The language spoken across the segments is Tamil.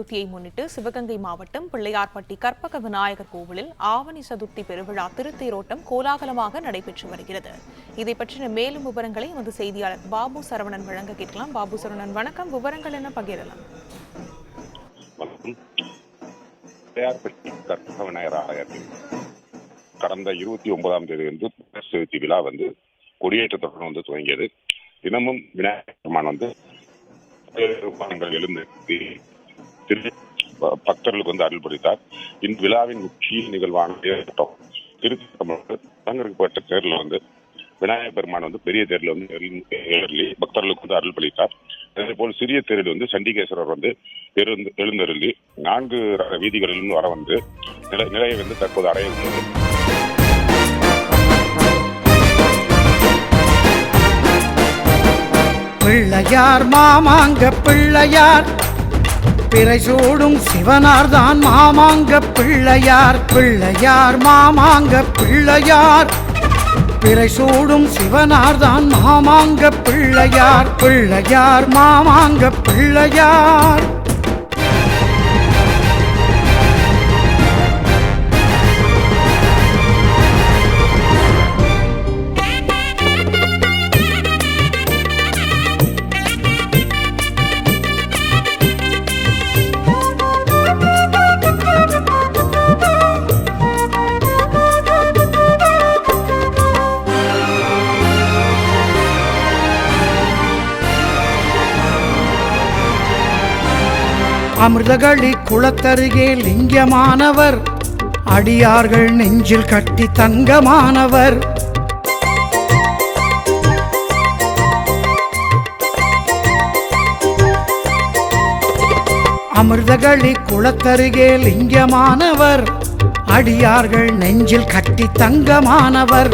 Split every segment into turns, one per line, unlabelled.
சதுர்த்தியை முன்னிட்டு சிவகங்கை மாவட்டம் பிள்ளையார்பட்டி கற்பக விநாயகர் கோவிலில் ஆவணி சதுர்த்தி பெருவிழா திருத்தேரோட்டம் கோலாகலமாக நடைபெற்று வருகிறது. இதை பற்றின மேலும் விவரங்களை எமது செய்தியாளர் பாபு சரவணன் வழங்க கேட்கலாம். பாபு சரவணன், வணக்கம். விவரங்கள் என்ன பகிரலாம்?
பிள்ளையார்பட்டி கற்பக விநாயகர் ஆலயத்தில் கடந்த 29ஆம் தேதி சதுர்த்தி விழா கொடியேற்றத்துடன் துவங்கியது. தினமும் விநாயகர் பெருமான் எழுந்து பக்தர்களுக்கு அருள் புரித்தார். இந்த விழாவின் முக்கிய நிகழ்வான திருத்தங்கப்பட்ட தேர்ல விநாயகர் பெருமான் பெரிய தேர்ல எழுந்தருளி பக்தர்களுக்கு அருள் பளித்தார். அதே போல் சிறிய தேரில் சண்டிகேஸ்வரர் எழுந்தருளி 4 வீதிகளிலும் வர நிலையை தற்போது அடைய உள்ளது.
பிள்ளையார் மாமாங்க பிள்ளையார் பிறை சூடும் சிவனார்தான் மாமாங்க பிள்ளையார். பிள்ளையார் மாமாங்க பிள்ளையார் பிறை சூடும் சிவனார்தான் மாமாங்க பிள்ளையார். பிள்ளையார் மாமாங்க பிள்ளையார். அமிர்தகளி குளத்தருகே லிங்கமானவர், அடியார்கள் நெஞ்சில் கட்டி தங்கமானவர். அமிர்தகளி குளத்தருகே லிங்கமானவர், அடியார்கள் நெஞ்சில் கட்டி தங்கமானவர்.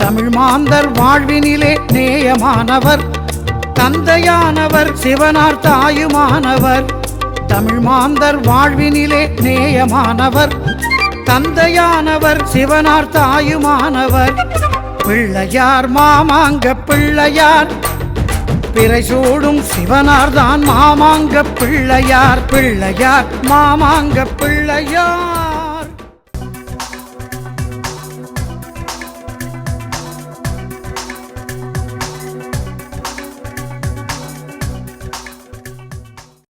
தமிழ் மாந்தர் வாழ்வினிலே நேயமானவர், தந்தையானவர் சிவனார் தாயுமானவர். தமிழ் மாந்தர் வாழ்வினிலே நேயமானவர், தந்தையானவர் சிவனார் தாயுமானவர். பிள்ளையார் மாமாங்க பிள்ளையார் பிறை சூடும் சிவனார்தான் மாமாங்க பிள்ளையார். பிள்ளையார் மாமாங்க பிள்ளையார்.